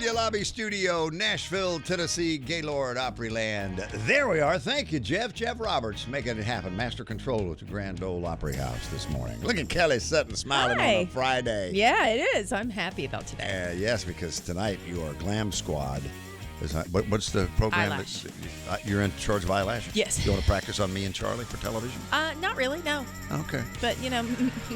Magnolia Lobby Studio, Nashville, Tennessee, Gaylord, Opryland. There we are. Thank you, Jeff. Jeff Roberts making it happen. Master control at the Grand Ole Opry House this morning. Look at Kelly Sutton smiling on a Friday. Yeah, it is. I'm happy about today. Yes, because tonight you are Glam Squad. What's the program? Eyelash. You're in charge of eyelashes? Yes. You want to practice on me and Charlie for television? Not really, no. Okay. But,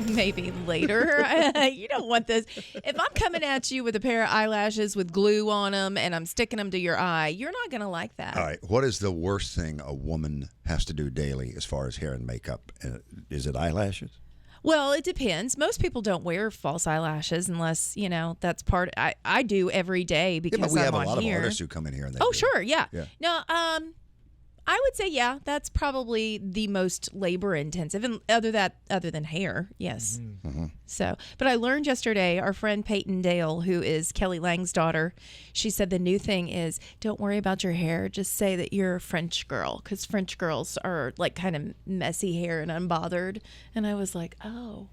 maybe later. You don't want this. If I'm coming at you with a pair of eyelashes with glue on them and I'm sticking them to your eye, you're not going to like that. All right. What is the worst thing a woman has to do daily as far as hair and makeup? Is it eyelashes? Well, it depends. Most people don't wear false eyelashes unless, that's part. I do every day because but we I'm have a on lot here. of artists who come in here and they Oh, do. sure, yeah. Yeah. No, I would say, that's probably the most labor intensive, and other than hair, yes. Mm-hmm. So, but I learned yesterday, our friend Peyton Dale, who is Kelly Lang's daughter, she said the new thing is don't worry about your hair, just say that you're a French girl, because French girls are like kind of messy hair and unbothered. And I was like, oh.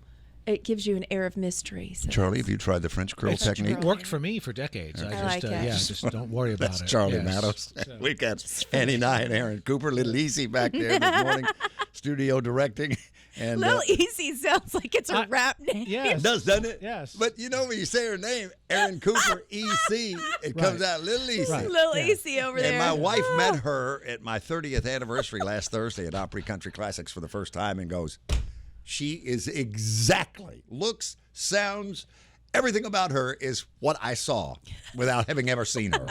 It gives you an air of mystery. So Charlie, have you tried the French curl technique? It worked for me for decades. I like it. Just don't worry about That's it. Charlie Yes. Mattos. So. We got Annie Nye and Aaron Cooper, Little Easy back there this morning, studio directing. And Little Easy sounds like it's a rap name. Yes. It does, doesn't it? Yes. But when you say her name, Aaron Cooper, E.C., it comes out Little Easy. Right. Little Easy over there. And my wife met her at my 30th anniversary last Thursday at Opry Country Classics for the first time and goes, she is looks, sounds, everything about her is what I saw without having ever seen her.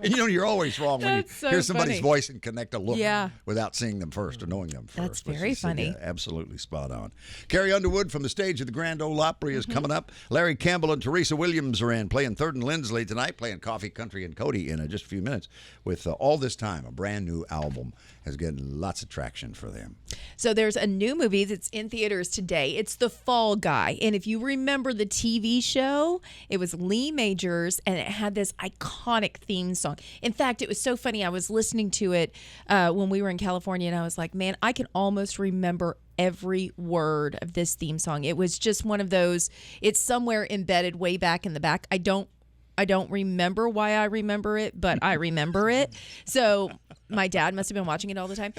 You're always wrong when you That's so hear somebody's funny. voice and connect a look without seeing them first or knowing them first. That's But very she said, funny. yeah, absolutely spot on. Carrie Underwood from the stage of the Grand Ole Opry is coming up. Larry Campbell and Teresa Williams are in, playing Third and Lindsley tonight, playing Coffee, Country, and Cody in just a few minutes with All This Time, a brand new album, has gotten lots of traction for them. So there's a new movie that's in theaters today. It's The Fall Guy. And if you remember the TV show, it was Lee Majors, and it had this iconic theme song. In fact, it was so funny. I was listening to it when we were in California, and I was like, man, I can almost remember every word of this theme song. It was just one of those, it's somewhere embedded way back in the back. I don't remember why I remember it, but I remember it. So my dad must have been watching it all the time.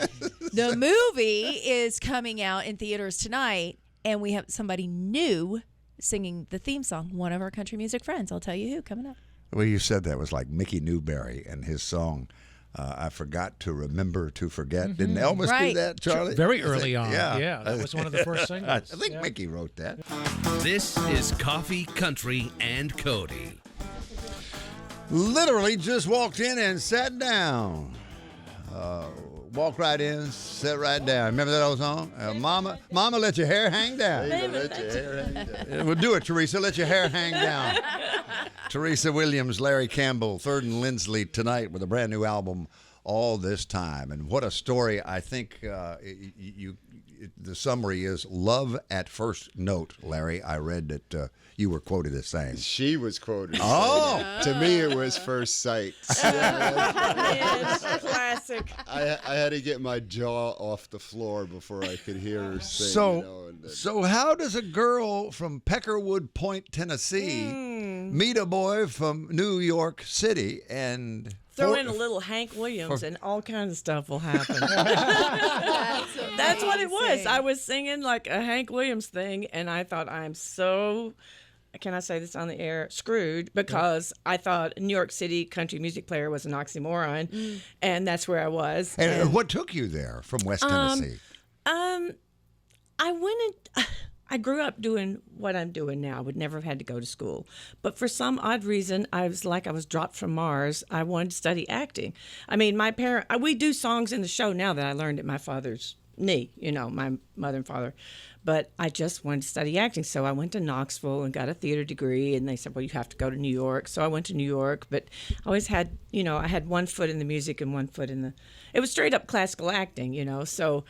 The movie is coming out in theaters tonight, and we have somebody new singing the theme song. One of our country music friends. I'll tell you who coming up. The way you said that was like Mickey Newberry and his song, I Forgot to Remember to Forget. Didn't Elvis do that, Charlie? Very early on. Yeah. That was one of the first singles. I think Mickey wrote that. This is Coffee, Country, and Cody. Literally just walked in and sat down. Walk right in, sit right down. Remember that old song? Mama, let your hair hang down. Let your hair hang down. Well, do it, Teresa. Let your hair hang down. Teresa Williams, Larry Campbell, Third and Lindsley tonight with a brand new album, All This Time. And what a story. I think the summary is love at first note, Larry. I read that you were quoted as saying. She was quoted. Oh! To me, it was first sight. Classic. I had to get my jaw off the floor before I could hear her sing. So how does a girl from Peckerwood Point, Tennessee, meet a boy from New York City and Throw in a little Hank Williams and all kinds of stuff will happen. That's what it was. I was singing like a Hank Williams thing, and I thought, I'm so, can I say this on the air, screwed, because I thought New York City country music player was an oxymoron, and that's where I was. And what took you there from West Tennessee? I grew up doing what I'm doing now. I would never have had to go to school. But for some odd reason, I was dropped from Mars. I wanted to study acting. I mean, we do songs in the show now that I learned at my father's knee, my mother and father. But I just wanted to study acting. So I went to Knoxville and got a theater degree. And they said, well, you have to go to New York. So I went to New York. But I always had, I had one foot in the music and one foot in it was straight up classical acting, So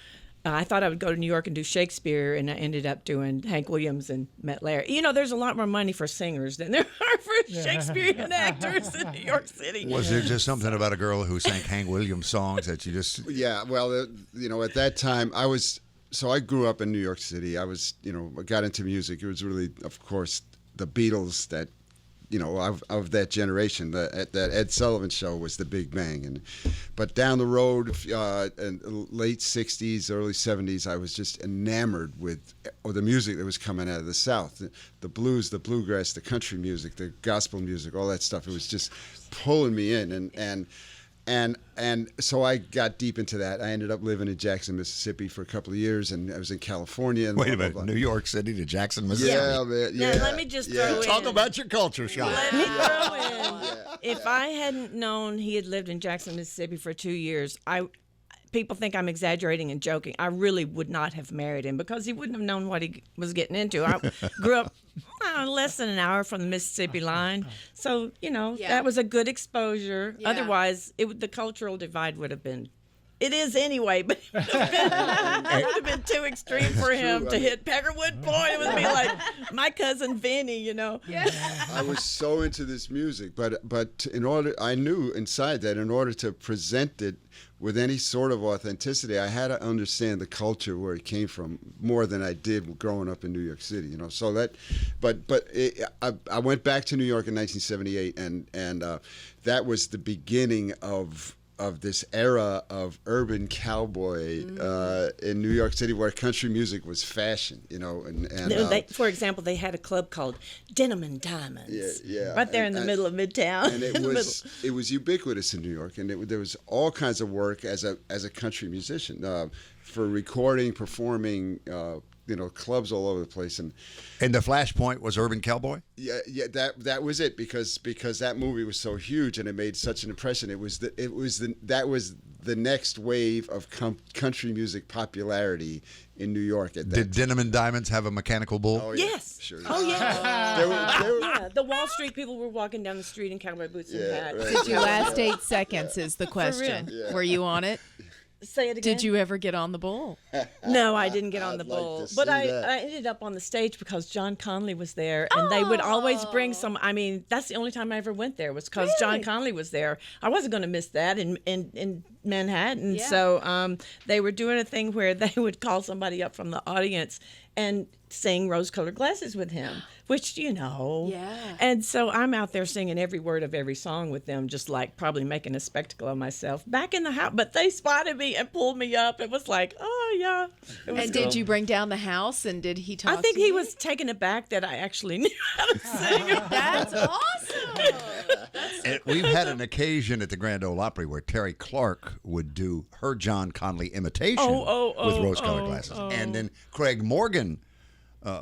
I thought I would go to New York and do Shakespeare, and I ended up doing Hank Williams and met Larry. There's a lot more money for singers than there are for Shakespearean actors in New York City. Was there just something about a girl who sang Hank Williams songs that you just... Yeah, well, at that time, I grew up in New York City. I got into music. It was really, of course, the Beatles that, of that generation. That Ed Sullivan Show was the Big Bang, but down the road, in the late '60s, early '70s, I was just enamored with the music that was coming out of the South, the blues, the bluegrass, the country music, the gospel music, all that stuff. It was just pulling me in, and so I got deep into that. I ended up living in Jackson, Mississippi for a couple of years, and I was in California. And Wait a blah, blah, minute, blah. New York City to Jackson, Mississippi. Yeah, man. Yeah. Now, let me just throw in. Talk about your culture shock. Let me throw in. If I hadn't known he had lived in Jackson, Mississippi for 2 years, people think I'm exaggerating and joking. I really would not have married him because he wouldn't have known what he was getting into. I grew up less than an hour from the Mississippi line. So, that was a good exposure. Yeah. Otherwise, the cultural divide would have been. It is anyway, but it would have been too extreme for him to hit Peckerwood Point. It would be like my cousin Vinny, I was so into this music, but I knew inside that in order to present it with any sort of authenticity, I had to understand the culture where it came from more than I did growing up in New York City. So that, I went back to New York in 1978, and that was the beginning of this era of urban cowboy in New York City, where country music was fashion, for example, they had a club called Denim and Diamonds, yeah, right there in the middle of Midtown. And it was ubiquitous in New York, and there was all kinds of work as a country musician for recording, performing. Clubs all over the place, and the flashpoint was Urban Cowboy. Yeah, that was it because that movie was so huge and it made such an impression. That was the next wave of country music popularity in New York at that. Did Denim and Diamonds have a mechanical bull? Oh, yeah. Yes. Sure. Oh yeah. They were, Yeah. The Wall Street people were walking down the street in cowboy boots and hats. right. Did you last 8 seconds is the question. Yeah. Were you on it? Say it again. Did you ever get on the bull? No, I didn't get on the I'd like bull. to But see I that. ended up on the stage because John Conley was there, and they would always bring some. I mean, that's the only time I ever went there was because John Conley was there. I wasn't going to miss that in Manhattan. Yeah. So they were doing a thing where they would call somebody up from the audience and sing Rose-Colored Glasses with him, which, Yeah. And so I'm out there singing every word of every song with them, just like probably making a spectacle of myself back in the house. But they spotted me and pulled me up. It was like, oh, yeah. It was And cool. did you bring down the house? And did he talk I think to he you? was taken aback that I actually knew how to sing. That's awesome. And we've had an occasion at the Grand Ole Opry where Terry Clark would do her John Conley imitation with rose-colored glasses, and then Craig Morgan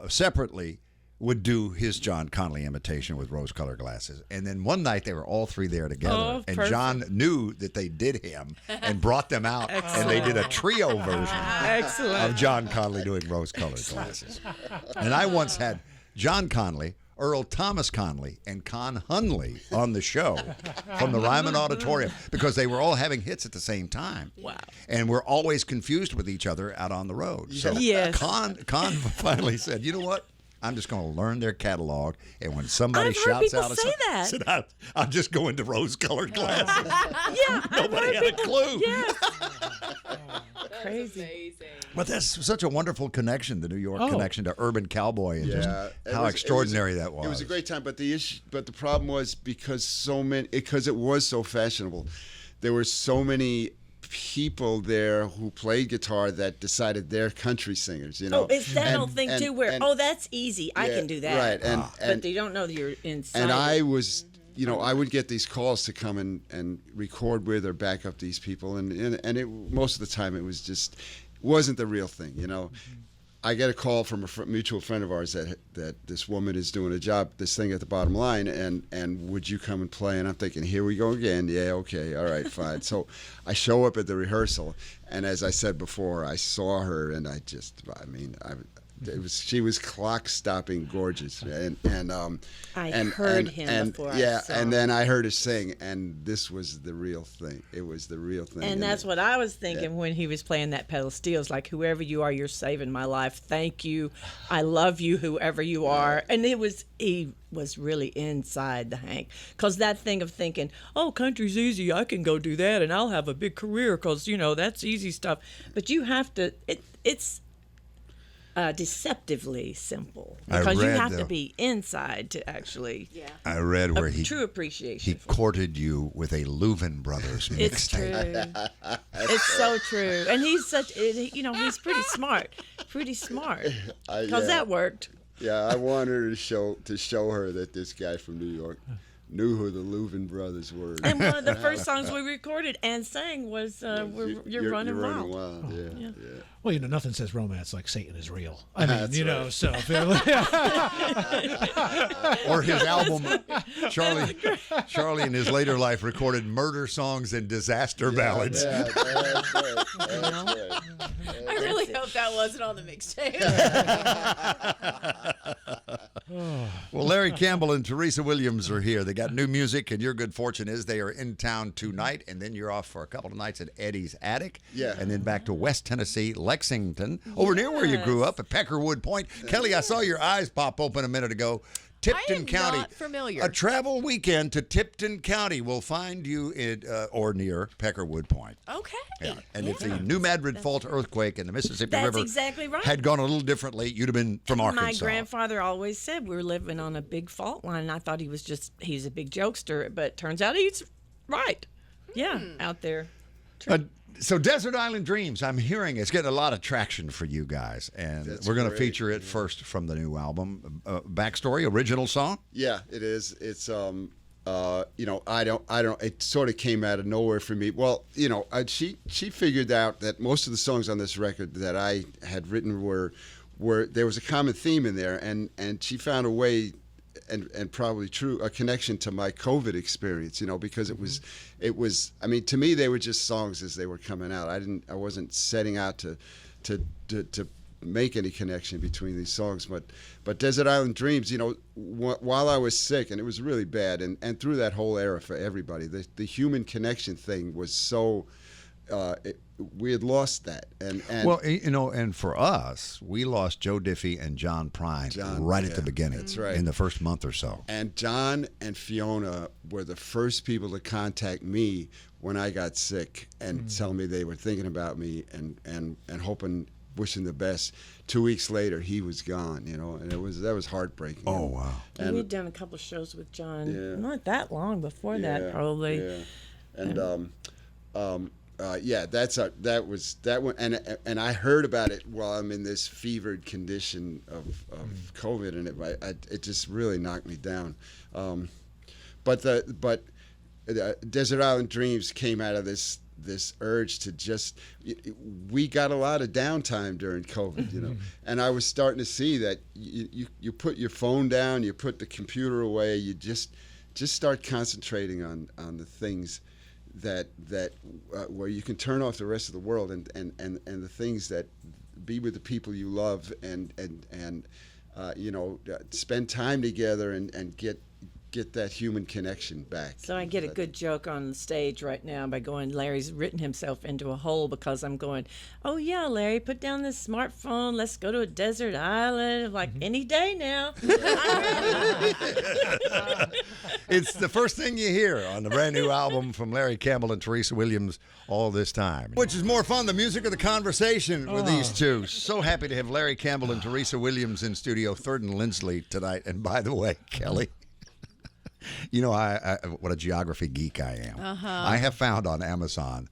separately would do his John Conley imitation with rose-colored glasses. And then one night they were all three there together, and perfect. John knew that they did him and brought them out, and they did a trio version of John Conley doing rose-colored glasses. And I once had John Conley, Earl Thomas Conley, and Con Hunley on the show from the Ryman Auditorium because they were all having hits at the same time. Wow. And we're always confused with each other out on the road. So Yes. Con finally said, you know what? I'm just going to learn their catalog, and when somebody I've heard shouts people out, say that. I said, I'll just go into rose-colored glasses. Yeah, Nobody had a clue. Yes. Crazy. But that's such a wonderful connection, the New York connection to Urban Cowboy, and just how extraordinary that was. It was a great time, but the problem was because it was so fashionable. There were so many people there who played guitar that decided they're country singers. Oh, it's that old thing too, where that's easy. I can do that. Right, but they don't know that you're inside. And I it. was, I would get these calls to come and record with or back up these people, and most of the time it wasn't the real thing. I get a call from a mutual friend of ours that this woman is doing this thing at the Bottom Line, and would you come and play? And I'm thinking, here we go again. Yeah, okay, all right, fine. So I show up at the rehearsal, and as I said before, I saw her, and she was clock-stopping gorgeous, and I heard him before I saw and him. then I heard her sing, and this was the real thing. It was the real thing. And that's what I was thinking when he was playing that pedal steel. It's like, whoever you are, you're saving my life. Thank you. I love you, whoever you are. And he was really inside the Hank. Because that thing of thinking, oh, country's easy. I can go do that, and I'll have a big career because, that's easy stuff. But you have to, deceptively simple I because you read, have to though- be inside to actually I read where he true appreciation. he courted you with a Louvin Brothers It's mixtape. true. It's so true. And he's he's pretty smart. Pretty smart. Because that worked. Yeah, I want her to show her that this guy from New York knew who the Louvin brothers were. And one of the first songs we recorded and sang was You're Running Wild. Yeah. Well, nothing says romance like Satan is real. I mean, That's right. so. Or his album, Charlie in his later life recorded murder songs and disaster ballads. Yeah, that's right. I really hope that wasn't on the mixtape. Well, Larry Campbell and Teresa Williams are here. They got new music, and your good fortune is they are in town tonight, and then you're off for a couple of nights at Eddie's Attic. Yeah. And then back to West Tennessee, Lexington, over near where you grew up at Peckerwood Point. Kelly, I saw your eyes pop open a minute ago. Tipton I am County. not familiar. A travel weekend to Tipton County will find you in or near Peckerwood Point. Okay. Yeah. And if the New Madrid Fault earthquake and the Mississippi That's River exactly right. had gone a little differently, you'd have been from Arkansas. My grandfather always said we were living on a big fault line. And I thought he's a big jokester, but turns out he's right. Yeah, out there. So Desert Island Dreams, I'm hearing it's getting a lot of traction for you guys, and That's we're going to great. feature it first from the new album. Backstory, original song. Yeah, it is. It's I don't. It sort of came out of nowhere for me. Well, she figured out that most of the songs on this record that I had written were there was a common theme in there, and she found a way. And probably true, a connection to my COVID experience, because it was. I mean, to me, they were just songs as they were coming out. I wasn't setting out to make any connection between these songs. But Desert Island Dreams, while I was sick, and it was really bad, and through that whole era for everybody, the human connection thing was so. We had lost that, and Well, and for us, we lost Joe Diffie and John Prine right at the beginning. That's right. In the first month or so. And John and Fiona were the first people to contact me when I got sick and tell me they were thinking about me and hoping, wishing the best. 2 weeks later, he was gone, and that was heartbreaking. Oh, wow. And we'd done a couple of shows with John, Yeah. not that long before that, probably. Yeah. And that was that one, and I heard about it while I'm in this fevered condition of COVID, and it just really knocked me down. But Desert Island Dreams came out of this urge to we got a lot of downtime during COVID, and I was starting to see that you put your phone down, you put the computer away, you just start concentrating on the things that where you can turn off the rest of the world and the things that be with the people you love and spend time together and get that human connection back. So I get a good joke on the stage right now by going, Larry's written himself into a hole because I'm going, oh yeah, Larry, put down this smartphone. Let's go to a desert island. I'm like, any day now. It's the first thing you hear on the brand new album from Larry Campbell and Teresa Williams, All This Time. Which is more fun, the music or the conversation with these two? So happy to have Larry Campbell and Teresa Williams in studio, 3rd and Lindsley tonight. And by the way, Kelly, I what a geography geek I am. I have found on Amazon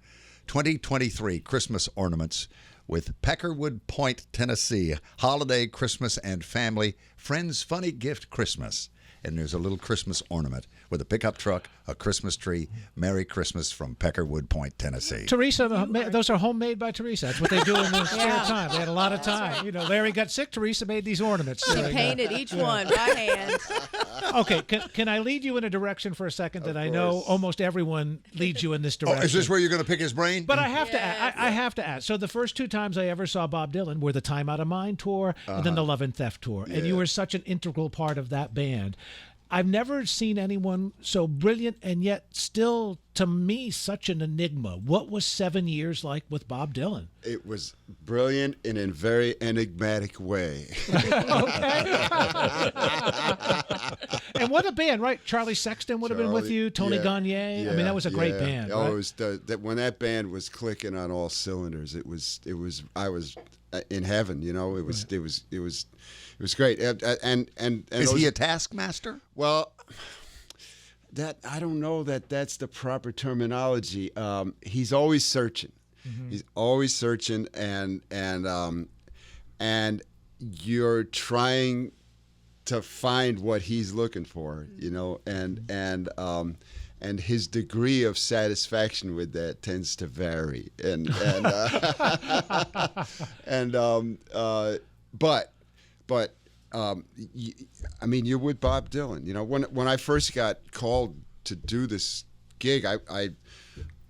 2023 Christmas ornaments with Peckerwood Point, Tennessee, holiday, Christmas, and family, friends, funny gift Christmas. And there's a little Christmas ornament with a pickup truck, a Christmas tree. Merry Christmas from Peckerwood Point, Tennessee. Teresa, those are homemade by Teresa. That's what they do in their spare time. They had a lot of time. Larry got sick. Teresa made these ornaments. She painted each one by hand. Okay, can I lead you in a direction for a second that I know almost everyone leads you in this direction? Oh, is this where you're going to pick his brain? But I have to add, I have to add. So the first 2 times I ever saw Bob Dylan were the Time Out of Mind tour and then the Love and Theft tour. And you were such an integral part of that band. I've never seen anyone so brilliant and yet still, to me, such an enigma. What was 7 years like with Bob Dylan? It was brilliant in a very enigmatic way. And what a band, right? Charlie Sexton would have been with you, Tony Gagne. I mean, that was a great band. Oh, right? it was when that band was clicking on all cylinders. I was in heaven. You know, it was great. And Is he a taskmaster? Well, that I don't know that's the proper terminology. He's always searching. Mm-hmm. He's always searching, and you're trying to find what he's looking for, you know, and his degree of satisfaction with that tends to vary, but I mean, you're with Bob Dylan. You know, when I first got called to do this gig, I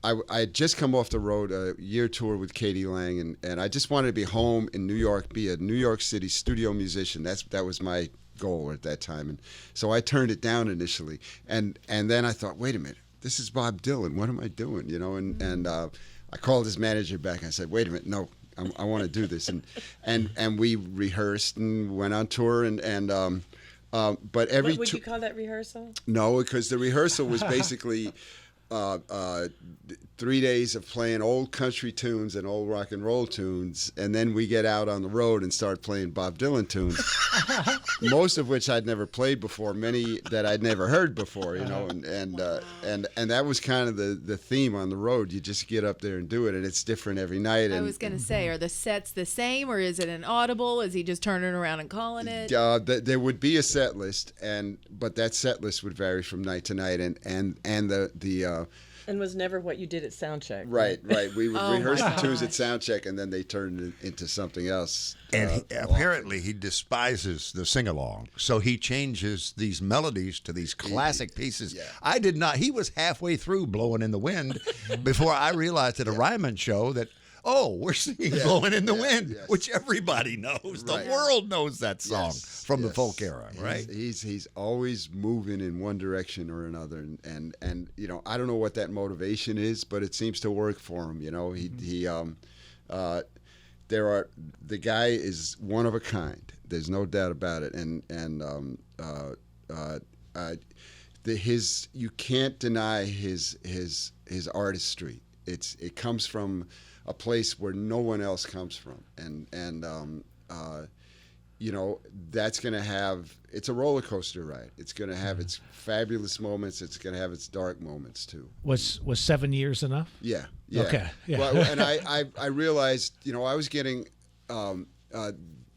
had just come off the road, a year tour with Katie Lang, and I just wanted to be home in New York, be a New York City studio musician. That was my goal at that time, and so I turned it down initially, and then I thought, wait a minute, this is Bob Dylan. What am I doing? You know, and I called his manager back and I said, wait a minute, no. I want to do this, and we rehearsed and went on tour, but every What would you call that rehearsal? No, because the rehearsal was basically 3 days of playing old country tunes and old rock and roll tunes, and then we get out on the road and start playing Bob Dylan tunes, most of which I'd never played before, many that I'd never heard before, you know, and that was kind of the theme on the road. You just get up there and do it, and it's different every night. I was going to say, are the sets the same, or is it an audible? Is he just turning around and calling it? There would be a set list, but that set list would vary from night to night, and And was never what you did at soundcheck. Right. We would Oh rehearse my the tunes at gosh. soundcheck, and then they turned it into something else. And apparently he despises the sing-along, so he changes these melodies to these classic pieces. Yeah. I did not. He was halfway through Blowing in the Wind before I realized at a Ryman show that, we're singing Blowing in the Wind, yes. which everybody knows. Right. The world knows that song Yes, from the yes. folk era, right? He's always moving in one direction or another, and you know, I don't know what that motivation is, but it seems to work for him. You know, the guy is one of a kind. There's no doubt about it, you can't deny his artistry. It comes from a place where no one else comes from, and you know, that's going to have, it's a roller coaster ride. It's going to have its fabulous moments. It's going to have its dark moments too. Was 7 years enough? Yeah. Okay. Yeah. Well, and I realized, you know, I was getting,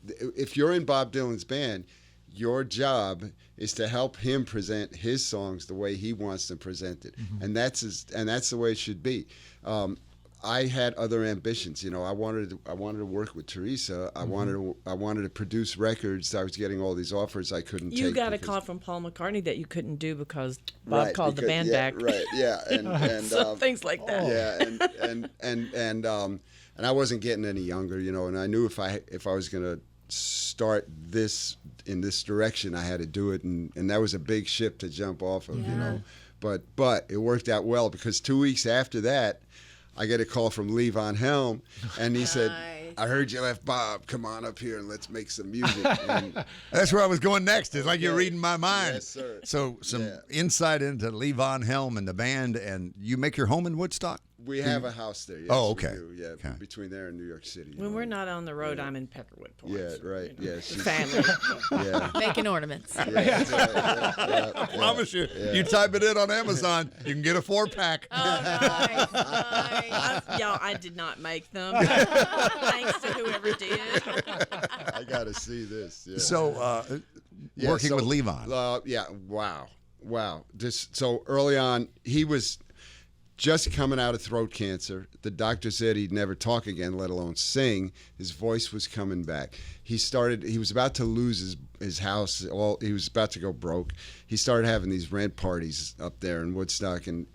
if you're in Bob Dylan's band, your job is to help him present his songs the way he wants them presented, and that's the way it should be. I had other ambitions, you know. I wanted to work with Teresa. I wanted to produce records. I was getting all these offers I couldn't take. You got a because- call from Paul McCartney that you couldn't do because Bob Right, called the because- band yeah, back. Right, yeah, and So things like that. Yeah, and I wasn't getting any younger, you know. And I knew if I was going to start this in this direction, I had to do it, and that was a big ship to jump off of, you know. But it worked out well, because 2 weeks after that, I get a call from Lee Von Helm, and he said, I heard you left Bob. Come on up here and let's make some music. And That's where I was going next. It's like you're reading my mind. Yes, sir. So some Yeah. insight into Lee Von Helm and the band, and you make your home in Woodstock? we have a house there. Yes, Oh, we okay. do, yeah, Okay. between there and New York City. you When know. we're not on the road, I'm in Pepperwood Point. Yeah, right. Yeah, she's, Family. yeah. Making ornaments. Yeah, that's right, yeah, I promise you, you type it in on Amazon, you can get a 4-pack. Oh, nice. I did not make them. Thanks to whoever did. I got to see this. Yeah. So, Yeah, working so, with Levon. Yeah, wow. Just so early on, he was just coming out of throat cancer. The doctor said he'd never talk again, let alone sing. His voice was coming back. He was about to lose his house. He was about to go broke. He started having these rent parties up there in Woodstock, and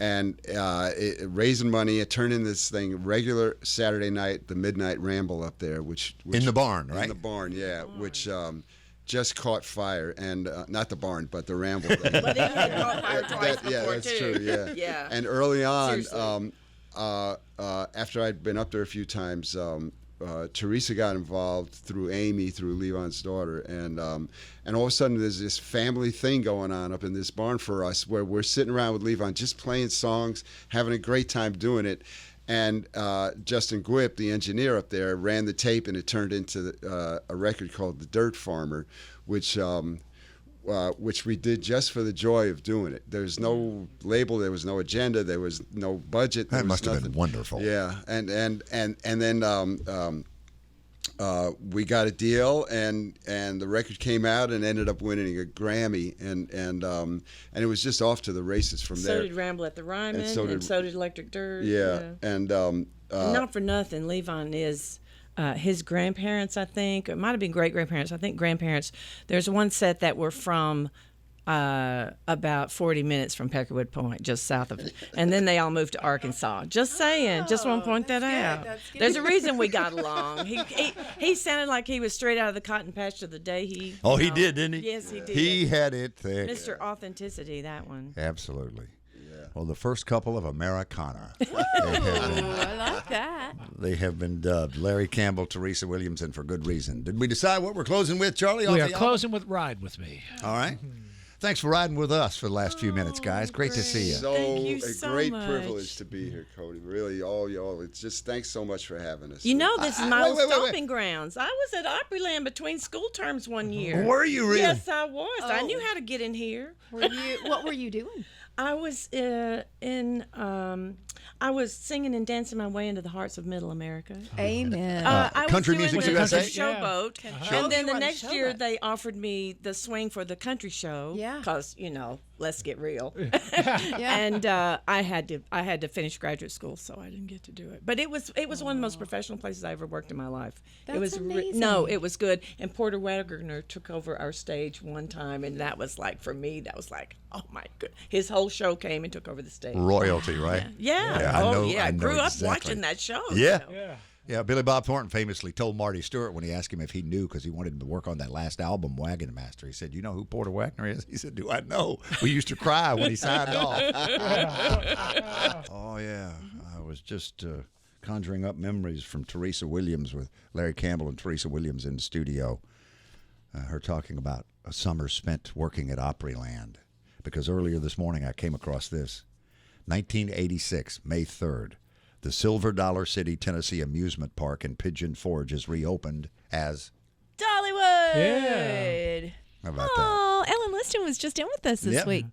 raising money. It turned into this thing, regular Saturday night, the Midnight Ramble up there, which In the barn, right? In the barn, yeah. Which just caught fire, and not the barn, but the Ramble. But it had caught fire twice before, yeah, that's too. true. Yeah. Yeah. And early on, Seriously. after I'd been up there a few times, Teresa got involved through Amy, through Levon's daughter, and all of a sudden there's this family thing going on up in this barn for us, where we're sitting around with Levon, just playing songs, having a great time doing it. And Justin Gwip, the engineer up there, ran the tape, and it turned into a record called "The Dirt Farmer," which we did just for the joy of doing it. There was no label, there was no agenda, there was no budget. That must have been wonderful. Yeah, and then we got a deal, and the record came out and ended up winning a Grammy, and it was just off to the races from So there. did Ramble at the Ryman, And so did- Electric Dirt. Yeah, and Not for nothing, Levon is his grandparents, I think. It might have been great-grandparents. I think grandparents. There's one set that were from about 40 minutes from Peckerwood Point, just south of it. And then they all moved to Arkansas. Just saying. Just want to point that out. That's good. There's a reason we got along. He sounded like he was straight out of the cotton patch the day he... Oh, he you know. did, didn't he? Yes, he did. He had it there. Mr. Authenticity, that one. Absolutely. Well, the first couple of Americana. I like that. They have been dubbed Larry Campbell, Teresa Williams, and for good reason. Did we decide what we're closing with, Charlie? We off are the closing with "Ride with Me." album? All right. Thanks for riding with us for the last few minutes, guys. Great to see you. Thank you a so great much. privilege to be here, Cody. Really, all y'all. It's just thanks so much for having us. You know, this is my wait, old wait, wait. stomping grounds. I was at Opryland between school terms one year. Were you really? Yes, I was. I Oh. knew how to get in here. What were you doing? I was I was singing and dancing my way into the hearts of Middle America. Amen. I Country was Music doing USA? the showboat, Oh, and then you the were on the next year showboat. they offered me the swing for the country show. Yeah. because let's get real. Yeah. And I had to finish graduate school, so I didn't get to do it. But it was one of the most professional places I ever worked in my life. That's it was amazing. no, it was good. And Porter Wagner took over our stage one time, and that was like, for me, that was like, oh my good. His whole show came and took over the stage. Royalty, right? Yeah. Yeah, I oh know- yeah. I I know grew up exactly. watching that show. Yeah. you know. Yeah, Billy Bob Thornton famously told Marty Stewart when he asked him if he knew, because he wanted him to work on that last album, Wagon Master. He said, "You know who Porter Wagner is?" He said, "Do I know?" We used to cry when he signed off. Oh, yeah. I was just conjuring up memories from Teresa Williams with Larry Campbell and Teresa Williams in the studio. Her talking about a summer spent working at Opryland. Because earlier this morning I came across this. 1986, May 3rd. The Silver Dollar City, Tennessee amusement park in Pigeon Forge is reopened as... Dollywood. Yeah. How about that? Oh, Ellen Liston was just in with us this Yep. week.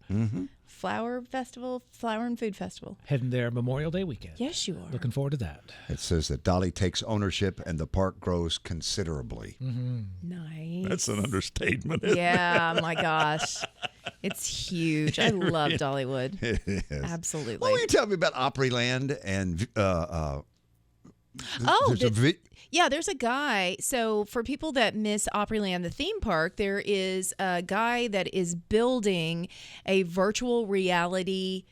Flower Festival, Flower and Food Festival. Heading there Memorial Day weekend. Yes, you are. Looking forward to that. It says that Dolly takes ownership and the park grows considerably. Nice. That's an understatement. Isn't Yeah, my gosh. It's huge. I love Dollywood. it? It is. Absolutely. Well, will you tell me about Opryland and Oh, there's yeah, there's a guy. So for people that miss Opryland, the theme park, there is a guy that is building a virtual reality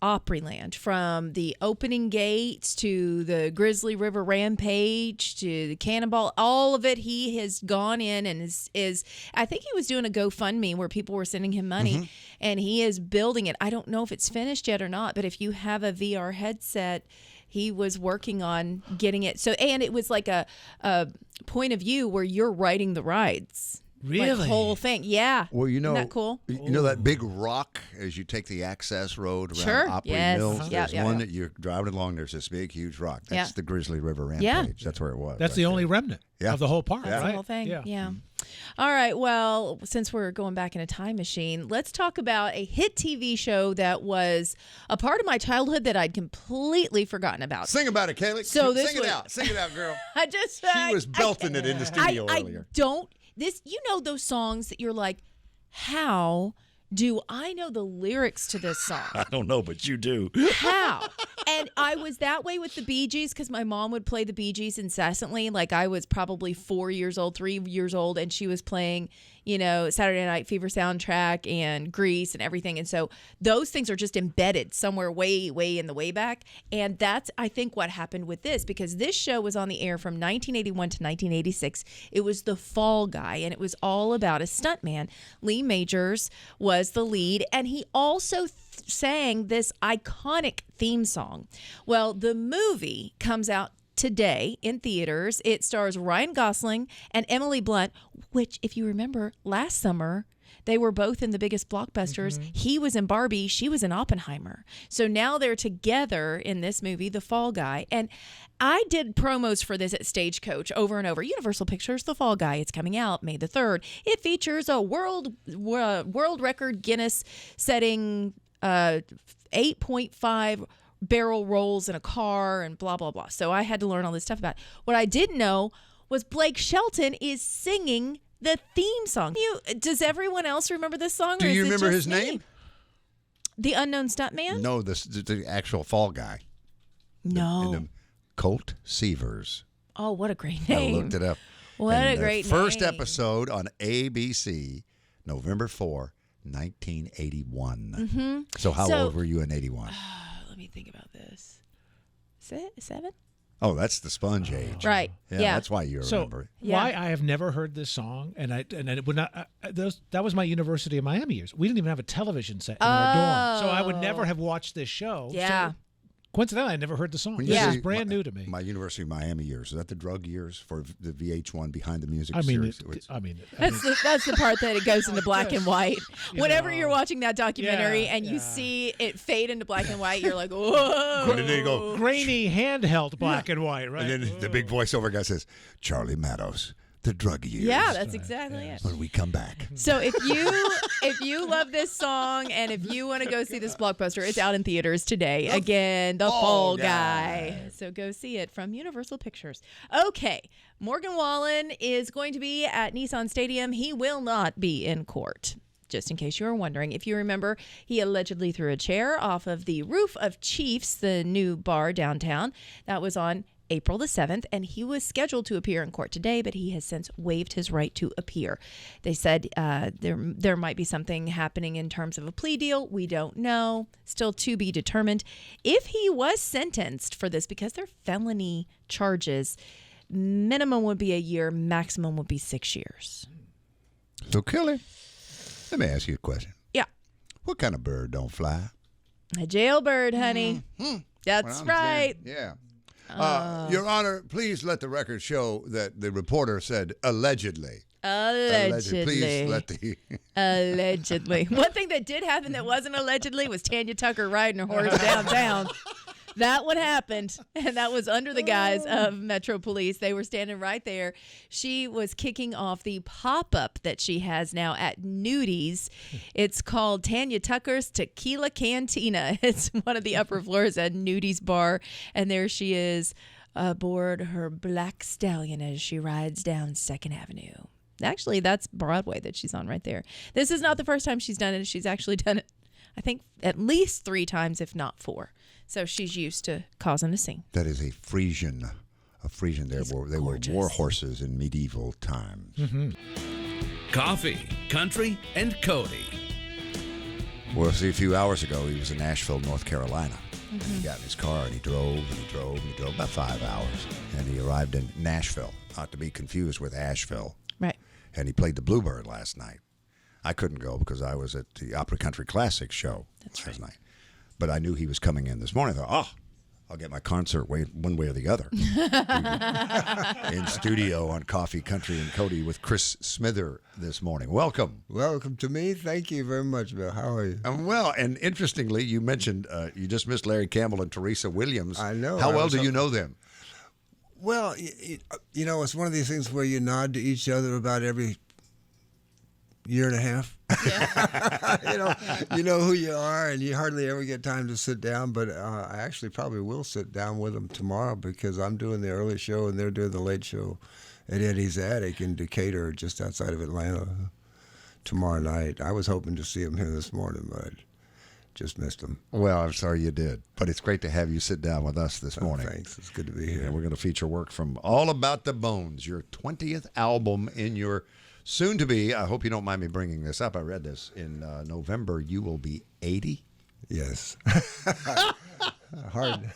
Opryland, from the opening gates to the Grizzly River Rampage to the Cannonball, all of it. He has gone in and is I think he was doing a GoFundMe where people were sending him money, and he is building it. I don't know if it's finished yet or not, but if you have a VR headset, he was working on getting it. So, and it was like a point of view where you're riding the rides. Really? Like whole thing. Yeah. Well, you know, Isn't that cool? You know that big rock as you take the access road around Sure. Opry Yes. Mills? Yeah, There's yeah, one yeah. that you're driving along. There's this big, huge rock. That's Yeah. the Grizzly River Rampage. Yeah. That's where it was. That's right the there. only remnant Yeah. of the whole park, That's right? the whole thing. Yeah. Yeah. All right. Well, since we're going back in a time machine, let's talk about a hit TV show that was a part of my childhood that I'd completely forgotten about. Sing about it, Kaylee. So this Sing it was- out. Sing it out, girl. I just She was belting it in the studio earlier. I don't. This, you know, those songs that you're like, how do I know the lyrics to this song? I don't know, but you do. How? And I was that way with the Bee Gees because my mom would play the Bee Gees incessantly. Like I was probably 4 years old, 3 years old, and she was playing, Saturday Night Fever soundtrack and Grease and everything. And so those things are just embedded somewhere way, way in the way back. And that's, I think, what happened with this, because this show was on the air from 1981 to 1986. It was The Fall Guy, and it was all about a stuntman. Lee Majors was the lead, and he also sang this iconic theme song. Well, the movie comes out today in theaters. It stars Ryan Gosling and Emily Blunt, which, if you remember, last summer they were both in the biggest blockbusters. He was in Barbie, she was in Oppenheimer. So now they're together in this movie, The Fall Guy. And I did promos for this at Stagecoach over and over. Universal Pictures, The Fall Guy. It's coming out May the 3rd. It features a world record Guinness setting 8.5 barrel rolls in a car and blah, blah, blah. So I had to learn all this stuff about it. What I didn't know was Blake Shelton is singing the theme song. Does everyone else remember this song? Do or is you it remember just his me? name? The Unknown Stuntman? No, the actual Fall Guy. No. The Colt Seavers. Oh, what a great I name. looked it up. What And a great first name. episode on ABC, November 4, 1981. Mm-hmm. So how So- old were you in 81? Let me think about this. 7? Oh, that's the sponge age. Right. Yeah. That's why you So remember it. Yeah. why I have never heard this song, and it would not. That was my University of Miami years. We didn't even have a television set in our dorm, so I would never have watched this show. Yeah. So, coincidentally, I never heard the song. When This you is say brand new to me. My University of Miami years. Is that the drug years for the VH1 Behind the Music I mean, series? That's the part that it goes into black and white. Whenever know. you're watching that documentary Yeah, and you yeah. see it fade into black and white, you're like, whoa. And then they go, grainy handheld black and white, right? and then the big voiceover guy says, Charlie Mattos, the drug years. Yeah, that's exactly it. When we come back. So if you love this song and if you want to go see this blockbuster, it's out in theaters today. Again, The Fall Guy. So go see it from Universal Pictures. Okay, Morgan Wallen is going to be at Nissan Stadium. He will not be in court. Just in case you were wondering. If you remember, he allegedly threw a chair off of the roof of Chiefs, the new bar downtown. That was on April the 7th, and he was scheduled to appear in court today, but he has since waived his right to appear. They said there might be something happening in terms of a plea deal. We don't know. Still to be determined. If he was sentenced for this, because they're felony charges, minimum would be a year, maximum would be 6 years. So, Kelly, let me ask you a question. Yeah. What kind of bird don't fly? A jailbird, honey. That's Well, I'm right. saying, yeah. Your Honor, please let the record show that the reporter said allegedly. Allegedly. Please let the. Allegedly. One thing that did happen that wasn't allegedly was Tanya Tucker riding her horse downtown. That one happened, and that was under the guise of Metro Police. They were standing right there. She was kicking off the pop-up that she has now at Nudies. It's called Tanya Tucker's Tequila Cantina. It's one of the upper floors at Nudies Bar, and there she is aboard her black stallion as she rides down 2nd Avenue. Actually, that's Broadway that she's on right there. This is not the first time she's done it. She's actually done it, I think, at least 3 times, if not 4. So she's used to causing a scene. That is a Frisian. They were war horses in medieval times. Coffee, country, and Cody. Well, see, a few hours ago, he was in Nashville, North Carolina. He got in his car and he drove about 5 hours. And he arrived in Nashville, not to be confused with Asheville. Right. And he played the Bluebird last night. I couldn't go because I was at the Opry Country Classics show last night. But I knew he was coming in this morning. I thought, I'll get my concert one way or the other. In studio on Coffee, Country, and Cody with Chris Smither this morning. Welcome. Welcome to me. Thank you very much, Bill. How are you? Well, and interestingly, you mentioned you just missed Larry Campbell and Teresa Williams. I know. How well do you know them? Well, you know, it's one of these things where you nod to each other about every year and a half. You know who you are, and you hardly ever get time to sit down. But I actually probably will sit down with them tomorrow because I'm doing the early show and they're doing the late show at Eddie's Attic in Decatur, just outside of Atlanta, tomorrow night. I was hoping to see them here this morning, but just missed them. Well, I'm sorry you did, but it's great to have you sit down with us this morning. Thanks. It's good to be here. And we're going to feature work from All About the Bones, your 20th album in your soon-to-be, I hope you don't mind me bringing this up, I read this, in November, you will be 80? Yes. Hard.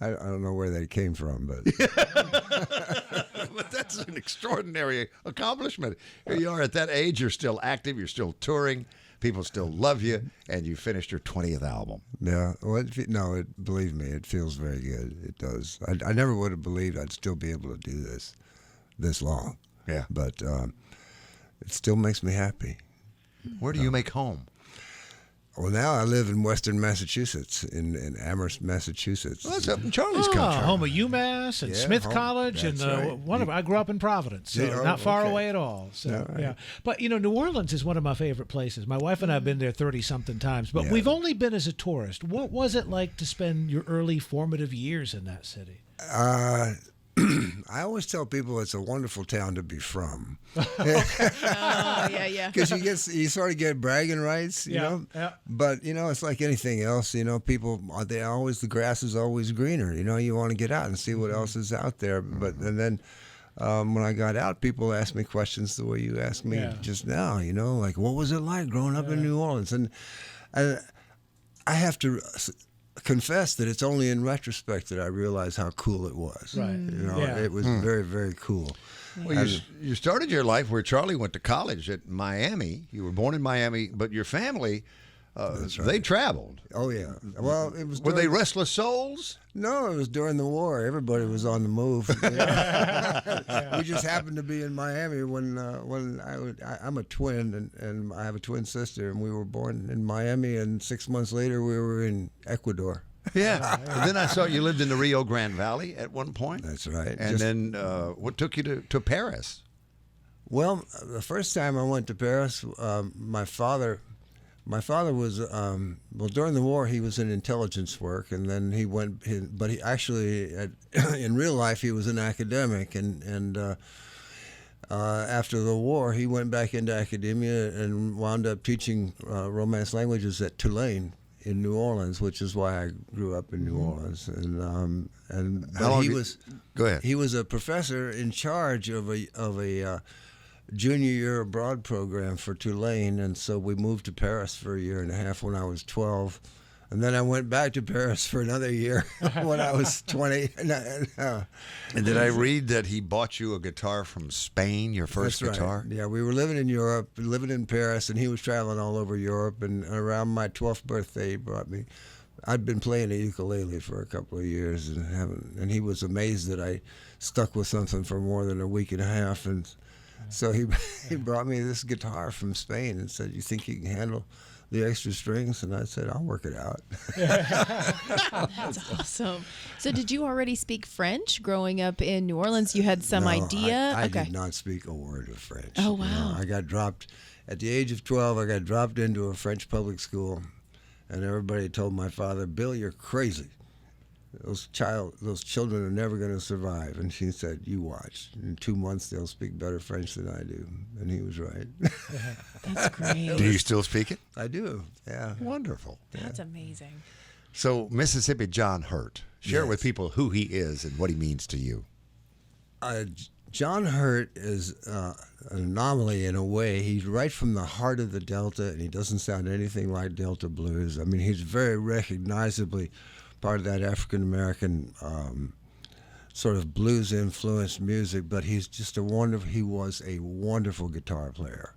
I don't know where that came from, but But that's an extraordinary accomplishment. Here you are at that age, you're still active, you're still touring, people still love you, and you finished your 20th album. yeah. Well, believe me, it feels very good. It does. I never would have believed I'd still be able to do this long. Yeah. But it still makes me happy. Where do you make home? Well, now I live in Western Massachusetts, in Amherst, Massachusetts. Well, that's up in Charlie's Oh, country. home of UMass and Yeah, Smith home- College, and that's right. I grew up in Providence, so Yeah, oh, not far okay. away at all. So All right. yeah, but New Orleans is one of my favorite places. My wife and I have been there 30-something times, but Yeah. we've only been as a tourist. What was it like to spend your early formative years in that city? I always tell people it's a wonderful town to be from. Oh, yeah. Because you sort of get bragging rights, you Yeah, know. yeah. But it's like anything else, people the grass is always greener. You want to get out and see what else is out there. But and then when I got out, people asked me questions the way you asked me Yeah. just now. Like what was it like growing up in New Orleans? And I have to confess that it's only in retrospect that I realize how cool it was. Right. Yeah. It was very, very cool. Well, you started your life where Charlie went to college at Miami. You were born in Miami, but your family, they traveled. Oh yeah. Well, it was. Were they during- restless souls? No, it was during the war. Everybody was on the move. We just happened to be in Miami when I'm a twin and I have a twin sister, and we were born in Miami, and 6 months later we were in Ecuador. Yeah. And then I saw you lived in the Rio Grande Valley at one point. That's right. And then what took you to Paris? Well, the first time I went to Paris, my father was during the war he was in intelligence work, and then he went. But he actually, in real life, he was an academic, and after the war, he went back into academia and wound up teaching Romance languages at Tulane in New Orleans, which is why I grew up in New Orleans. And How long he did- was. Go ahead. He was a professor in charge of a junior year abroad program for Tulane, and so we moved to Paris for a year and a half when I was 12, and then I went back to Paris for another year when I was 20. And did I read that he bought you a guitar from Spain, your first That's guitar? right. Yeah, we were living in Europe, living in Paris, and he was traveling all over Europe, and around my 12th birthday, he brought me. I'd been playing the ukulele for a couple of years, and he was amazed that I stuck with something for more than a week and a half, and so he brought me this guitar from Spain and said, "You think you can handle the extra strings?" And I said, "I'll work it out." That's awesome. So did you already speak French growing up in New Orleans? You had some No, idea? I Okay. did not speak a word of French. Oh, wow. I got dropped at the age of 12. I got dropped into a French public school, and everybody told my father, "Bill, you're crazy. Those children are never going to survive." And she said, "You watch. In 2 months, they'll speak better French than I do." And he was right. That's great. Do you still speak it? I do. Yeah. Wonderful. That's amazing. So, Mississippi John Hurt, share Yes. with people who he is and what he means to you. John Hurt is an anomaly in a way. He's right from the heart of the Delta, and he doesn't sound anything like Delta blues. I mean, he's very recognizably part of that African-American sort of blues-influenced music, but he's just he was a wonderful guitar player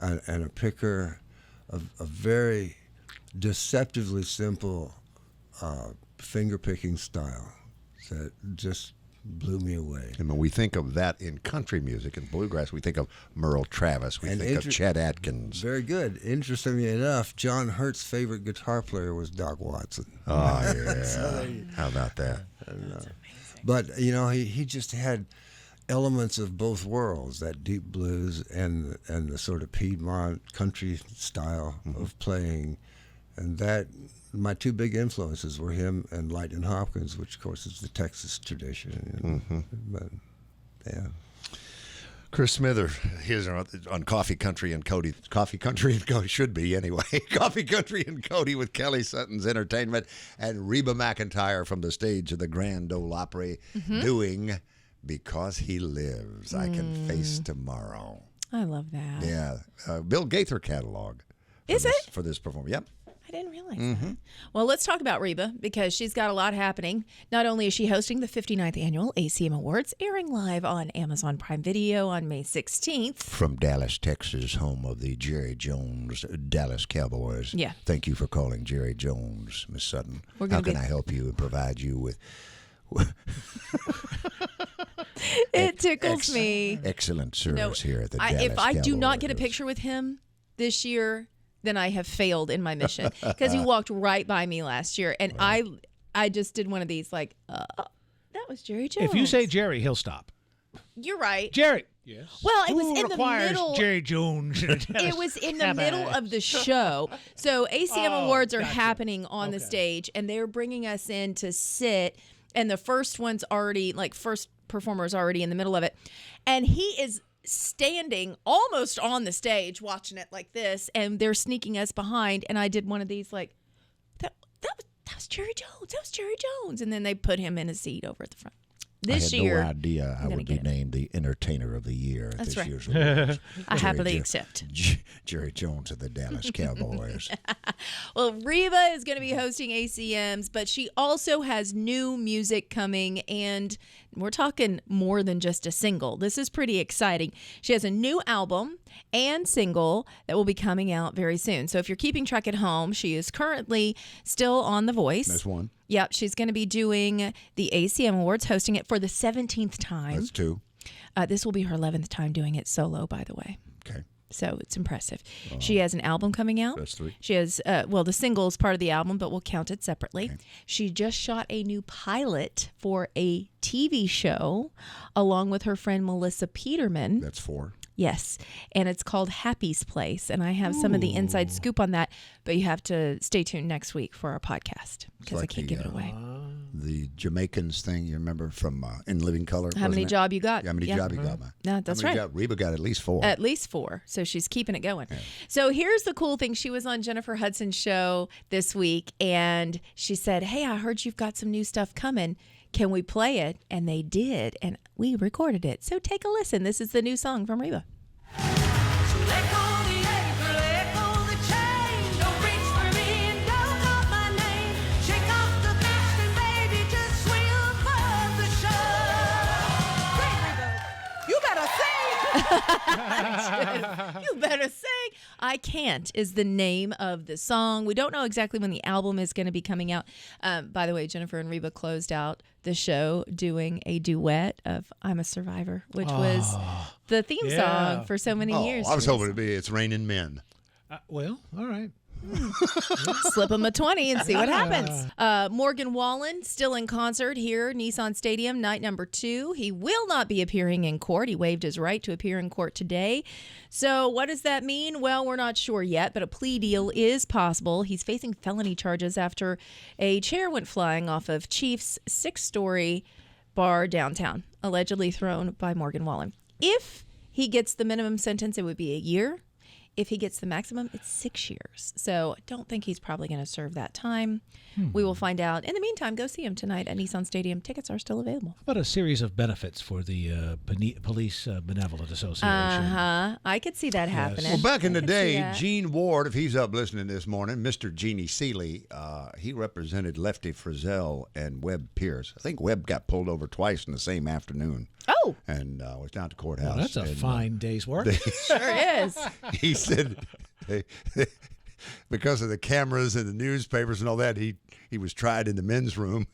and a picker of a very deceptively simple finger-picking style that just blew me away. And when we think of that in country music and bluegrass, we think of Merle Travis, we And think of Chet Atkins. Very good. Interestingly enough, John Hurt's favorite guitar player was Doc Watson. Oh, yeah. How about that? But, he just had elements of both worlds, that deep blues and the sort of Piedmont country style of playing. And that, my two big influences were him and Lightnin' Hopkins, which, of course, is the Texas tradition. But, yeah. Chris Smither, he's on Coffee Country and Cody. Coffee Country and Cody should be anyway. Coffee Country and Cody with Kelly Sutton's Entertainment and Reba McEntire from the stage of the Grand Ole Opry doing Because He Lives. I Can Face Tomorrow. I love that. Yeah. Bill Gaither catalog. Is it? For this performance. Yep. I didn't realize that. Well, let's talk about Reba because she's got a lot happening. Not only is she hosting the 59th Annual ACM Awards, airing live on Amazon Prime Video on May 16th. From Dallas, Texas, home of the Jerry Jones Dallas Cowboys. Yeah. Thank you for calling Jerry Jones, Miss Sutton. We're How gonna can I help you and provide you with It tickles me. excellent service here at the Dallas If I do not get a Cowboys? picture with him this year, then I have failed in my mission because he walked right by me last year, and I just did one of these like, that was Jerry Jones. If you say Jerry, he'll stop. You're right. Jerry. Yes. Well, it was Who in the requires middle. Jerry Jones. It was in the middle of the show. So ACM Awards are happening on the stage, and they're bringing us in to sit, and the first one's already, like, first performer's already in the middle of it, and he is standing almost on the stage watching it like this, and they're sneaking us behind, and I did one of these like, that was Jerry Jones. That was Jerry Jones. And then they put him in a seat over at the front. This year, I had no idea I would be named the Entertainer of the Year at That's this right. year's awards. I happily accept. Jerry Jones of the Dallas Cowboys. Well, Reba is going to be hosting ACMs, but she also has new music coming, and we're talking more than just a single. This is pretty exciting. She has a new album and single that will be coming out very soon. So if you're keeping track at home, she is currently still on The Voice. That's one. Yep, she's going to be doing the ACM Awards, hosting it for the 17th time. That's two. This will be her 11th time doing it solo, by the way. Okay. So it's impressive. She has an album coming out. That's three. She has, the single is part of the album, but we'll count it separately. Okay. She just shot a new pilot for a TV show along with her friend Melissa Peterman. That's four. Yes, and it's called Happy's Place, and I have some of the inside scoop on that, but you have to stay tuned next week for our podcast because I can't give it away. The Jamaicans thing, you remember from In Living Color? How many job you got? How many job you got, man? No, that's right. Reba got at least four. At least four. So she's keeping it going. Yeah. So here's the cool thing. She was on Jennifer Hudson's show this week, and she said, hey, I heard you've got some new stuff coming. Can we play it? And they did, and we recorded it. So take a listen. This is the new song from Reba. You better sing. I Can't is the name of the song. We don't know exactly when the album is going to be coming out. By the way, Jennifer and Reba closed out the show doing a duet of I'm a Survivor, which was the theme song for so many years. I was hoping it'd be It's Raining Men. Well, all right. Slip him a 20 and see what happens. Morgan Wallen still in concert here, Nissan Stadium, night number 2. He will not be appearing in court. He waived his right to appear in court today. So what does that mean? Well, we're not sure yet, but a plea deal is possible. He's facing felony charges after a chair went flying off of Chief's 6-story bar downtown, allegedly thrown by Morgan Wallen. If he gets the minimum sentence, it would be a year. If he gets the maximum, it's 6 years. So I don't think he's probably going to serve that time. We will find out. In the meantime, go see him tonight at Nissan Stadium. Tickets are still available. How about a series of benefits for the Police Benevolent Association? I could see that happening. Well, back in the I could see day, that. Gene Ward, if he's up listening this morning, Mr. Jeannie Seeley, he represented Lefty Frizzell and Webb Pierce. I think Webb got pulled over twice in the same afternoon. Oh. And was down at the courthouse. Well, that's a fine day's work. Sure is. He said because of the cameras and the newspapers and all that, he was tried in the men's room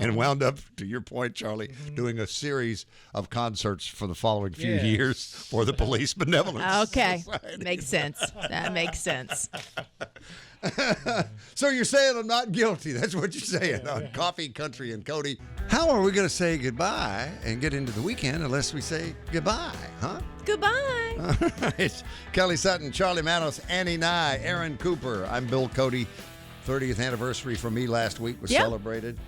and wound up, to your point, Charlie, doing a series of concerts for the following few years for the Police Benevolent Okay. Society. Makes sense. That makes sense. So you're saying I'm not guilty. That's what you're saying on Coffee, Country, and Cody. How are we going to say goodbye and get into the weekend unless we say goodbye, huh? Goodbye. All right. Kelly Sutton, Charlie Mattos, Annie Nye, Aaron Cooper. I'm Bill Cody. 30th anniversary for me last week was celebrated.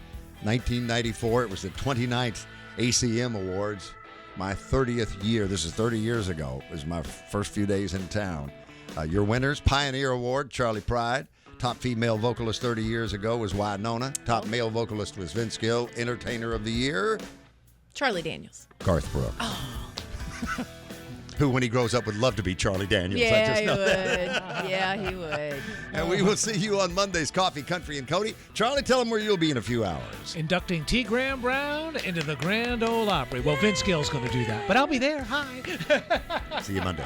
1994. It was the 29th ACM Awards. my 30th year. This is 30 years ago. It was my first few days in town. Your winners, Pioneer Award, Charlie Pride. Top female vocalist 30 years ago was Winona. Top male vocalist was Vince Gill. Entertainer of the year, Charlie Daniels. Garth Brooks. Who, when he grows up, would love to be Charlie Daniels. I Yeah, just he know would. that. Yeah, he would. And we will see you on Monday's Coffee, Country, and Cody. Charlie, tell them where you'll be in a few hours. Inducting T. Graham Brown into the Grand Ole Opry. Well, Vince Gill's going to do that, but I'll be there. Hi. See you Monday.